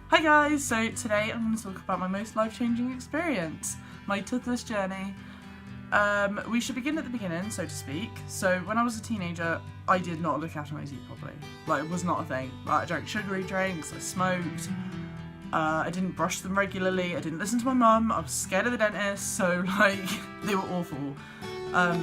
Hi guys, so today I'm going to talk about my most life-changing experience, my toothless journey. We should begin at the beginning, so to speak. So when I was a teenager, I did not look after my teeth properly. Like, it was not a thing. Like, I drank sugary drinks, I smoked, I didn't brush them regularly, I didn't listen to my mum, I was scared of the dentist, so like, they were awful. By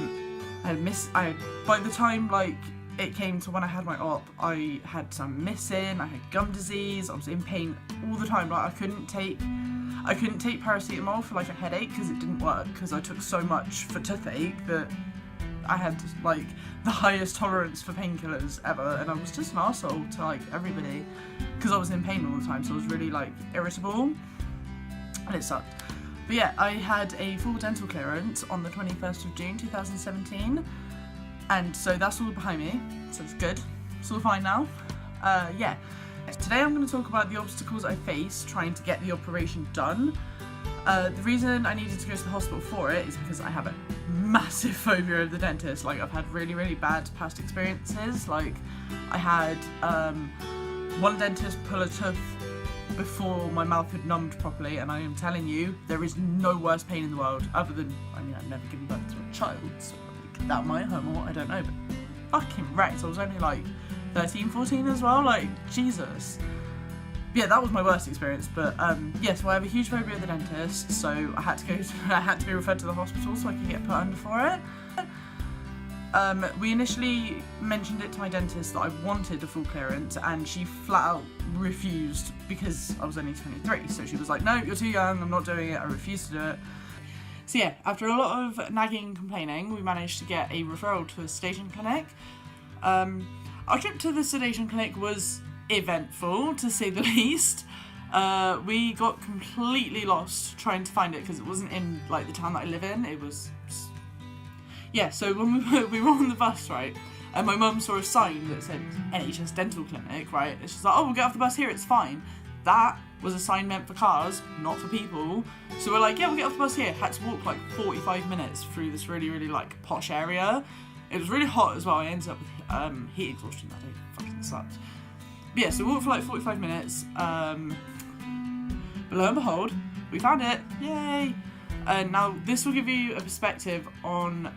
the time like it came to when I had my op, I had some missing, I had gum disease, I was in pain all the time. Like, I couldn't take paracetamol for like a headache because it didn't work, because I took so much for toothache that I had like the highest tolerance for painkillers ever, and I was just an arsehole to like everybody because I was in pain all the time, so I was really like irritable and it sucked. But yeah, I had a full dental clearance on the 21st of June 2017. And so that's all behind me, so it's good. It's all fine now. Yeah. Today I'm going to talk about the obstacles I faced trying to get the operation done. The reason I needed to go to the hospital for it is because I have a massive phobia of the dentist. Like, I've had really, really bad past experiences. Like, I had one dentist pull a tooth before my mouth had numbed properly, and I am telling you, there is no worse pain in the world, other than, I mean, I've never given birth to a child, so that might hurt more, I don't know, but fucking wrecked. I was only like 13, 14 as well, like, Jesus. Yeah, that was my worst experience, but yeah, so I have a huge phobia of the dentist, so I had to be referred to the hospital so I could get put under for it. We initially mentioned it to my dentist that I wanted a full clearance, and she flat out refused because I was only 23, so she was like, no, you're too young, I'm not doing it, I refuse to do it. So yeah, after a lot of nagging and complaining, we managed to get a referral to a sedation clinic. Our trip to the sedation clinic was eventful, to say the least. We got completely lost trying to find it because it wasn't in like the town that I live in. It was, yeah. So when we were on the bus, right, and my mum saw a sign that said NHS Dental Clinic, right, and she's like, oh, we'll get off the bus here, it's fine. That was a sign meant for cars, not for people. So we're like, yeah, we'll get off the bus here. Had to walk like 45 minutes through this really, really like posh area. It was really hot as well. I ended up with heat exhaustion that day. Fucking sucked. But yeah, so we walked for like 45 minutes. But lo and behold, we found it. Yay! And now this will give you a perspective on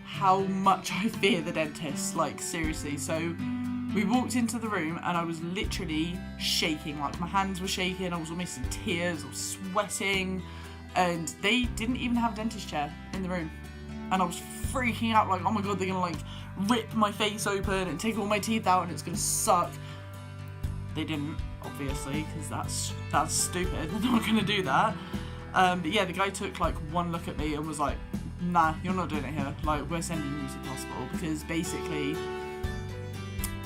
how much I fear the dentist. Like, seriously. So we walked into the room and I was literally shaking, like my hands were shaking, I was almost in tears, I was sweating, and they didn't even have a dentist chair in the room. And I was freaking out, like, oh my god, they're gonna like rip my face open and take all my teeth out and it's gonna suck. They didn't, obviously, because that's stupid, they're not gonna do that. But yeah, the guy took like one look at me and was like, nah, you're not doing it here, like, we're sending you to the hospital, because basically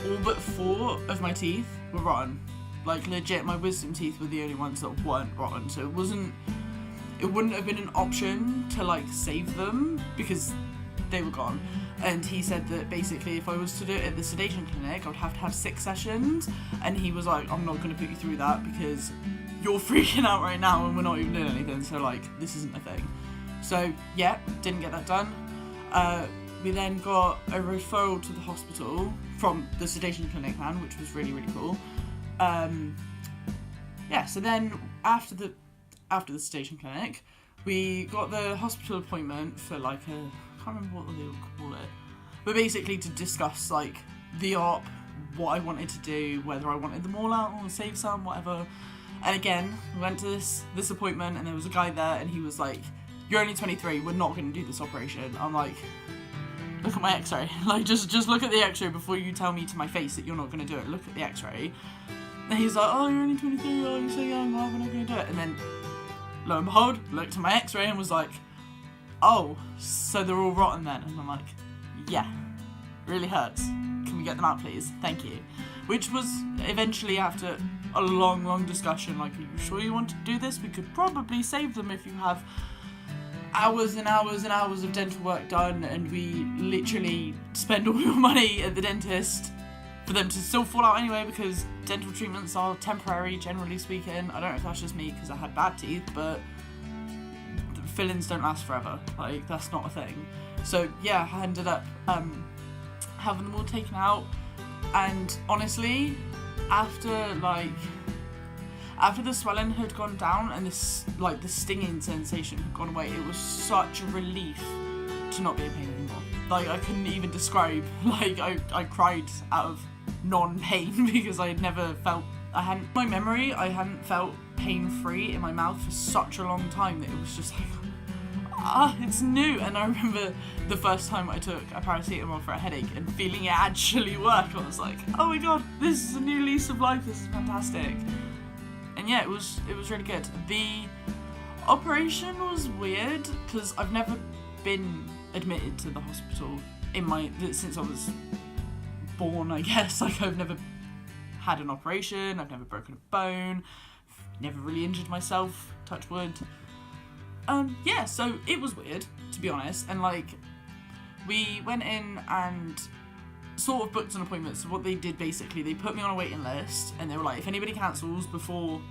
all but 4 of my teeth were rotten. Like, legit, my wisdom teeth were the only ones that weren't rotten, so it wouldn't have been an option to like save them because they were gone. And he said that basically if I was to do it at the sedation clinic, I'd have to have 6 sessions, and he was like, I'm not going to put you through that because you're freaking out right now and we're not even doing anything, so like, this isn't a thing. So yeah, didn't get that done. We then got a referral to the hospital from the sedation clinic man, which was really, really cool. Yeah, so then after the sedation clinic, we got the hospital appointment for like I can't remember what they would call it, but basically to discuss like the op, what I wanted to do, whether I wanted them all out or save some, whatever. And again, we went to this appointment and there was a guy there and he was like, you're only 23, we're not going to do this operation. I'm like, look at my x-ray, like just look at the x-ray before you tell me to my face that you're not going to do it. Look at the x-ray. And he's like, oh, you're only 23, oh, you're so young, why we're not going to do it? And then lo and behold, looked at my x-ray and was like, oh, so they're all rotten then? And I'm like, yeah, really hurts, can we get them out please, thank you. Which was eventually, after a long discussion, like, are you sure you want to do this? We could probably save them if you have hours and hours and hours of dental work done, and we literally spend all your money at the dentist for them to still fall out anyway, because dental treatments are temporary, generally speaking. I don't know if that's just me because I had bad teeth, but fillings don't last forever. Like, that's not a thing. So yeah, I ended up having them all taken out, and honestly, after after the swelling had gone down and this, like, the stinging sensation had gone away, it was such a relief to not be in pain anymore. Like, I couldn't even describe, like, I cried out of non-pain because I had never felt, my memory, I hadn't felt pain-free in my mouth for such a long time that it was just like, it's new. And I remember the first time I took a paracetamol for a headache and feeling it actually work. I was like, oh my god, this is a new lease of life, this is fantastic. And yeah, it was really good. The operation was weird because I've never been admitted to the hospital since I was born, I guess. Like, I've never had an operation, I've never broken a bone, never really injured myself, touch wood. Yeah, so it was weird, to be honest, and like, we went in and sort of booked an appointment. So what they did, basically, they put me on a waiting list, and they were like, if anybody cancels before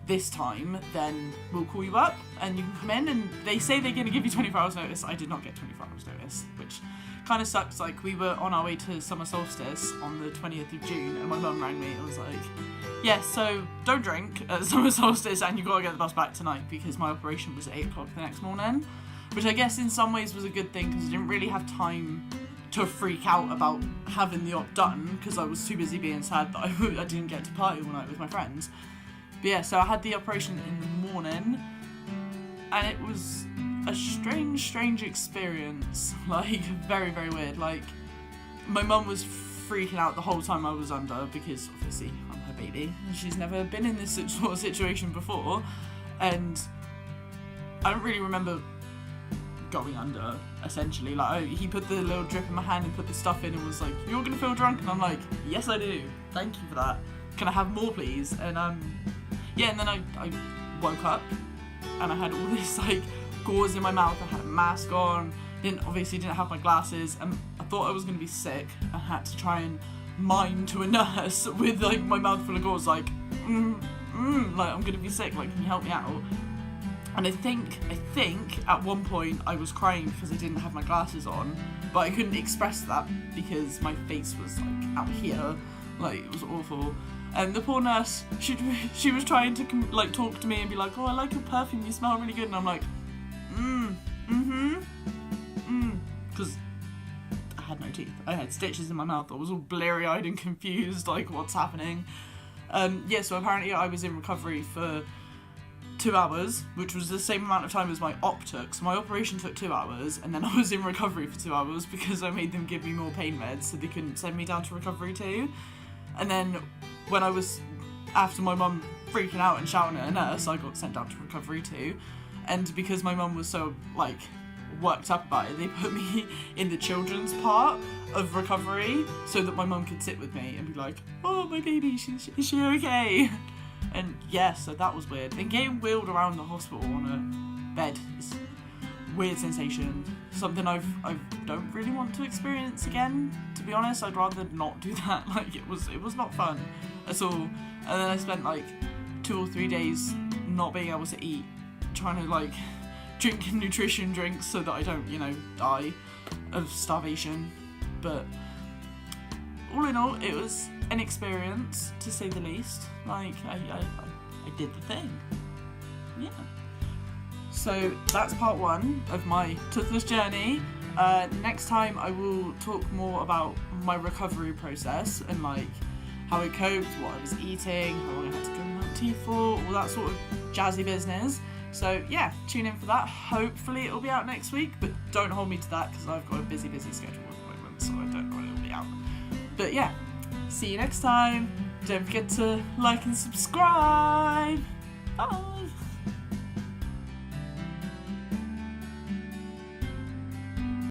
this time, then we'll call you up, and you can come in, and they say they're going to give you 24 hours notice. I did not get 24 hours notice, which kind of sucks. Like, we were on our way to summer solstice on the 20th of June, and my mum rang me and was like, yeah, so don't drink at summer solstice, and you gotta get the bus back tonight because my operation was at 8 o'clock the next morning, which I guess in some ways was a good thing because I didn't really have time to freak out about having the op done because I was too busy being sad that I didn't get to party all night with my friends. But yeah, so I had the operation in the morning, and it was a strange experience, like, very, very weird. Like, my mum was freaking out the whole time I was under because obviously I'm her baby and she's never been in this sort of situation before, and I don't really remember going under, essentially. Like, he put the little drip in my hand and put the stuff in and was like, you're gonna feel drunk, and I'm like, yes I do, thank you for that, can I have more please? And yeah, and then I woke up and I had all this like gauze in my mouth, I had a mask on, obviously didn't have my glasses, and I thought I was gonna be sick. I had to try and mime to a nurse with like my mouth full of gauze, like, like, I'm gonna be sick, like, can you help me out? And I think at one point I was crying because I didn't have my glasses on, but I couldn't express that because my face was like out here, like, it was awful. And the poor nurse, she was trying to like talk to me and be like, oh, I like your perfume, you smell really good, and I'm like, because I had no teeth. I had stitches in my mouth. I was all bleary-eyed and confused, like, what's happening? Yeah, so apparently I was in recovery for 2 hours, which was the same amount of time as my op took. So my operation took 2 hours, and then I was in recovery for 2 hours because I made them give me more pain meds so they couldn't send me down to recovery 2. And then when I was, after my mum freaking out and shouting at a nurse, I got sent down to recovery 2. And because my mum was so, like, worked up about it, they put me in the children's part of recovery so that my mum could sit with me and be like, oh, my baby, is she okay? And yeah, so that was weird. And getting wheeled around the hospital on a bed is a weird sensation. Something I don't really want to experience again, to be honest. I'd rather not do that. Like, it was not fun at all. And then I spent like 2 or 3 days not being able to eat, trying to like drink nutrition drinks so that I don't, you know, die of starvation. But all in all, it was an experience, to say the least. Like, I did the thing. Yeah. So that's part 1 of my toothless journey. Next time I will talk more about my recovery process and like how I coped, what I was eating, how long I had to grin my teeth for, all that sort of jazzy business. So yeah, tune in for that. Hopefully it'll be out next week, but don't hold me to that because I've got a busy schedule at the moment, so I don't know when it'll be out. But yeah, see you next time. Don't forget to like and subscribe. Bye.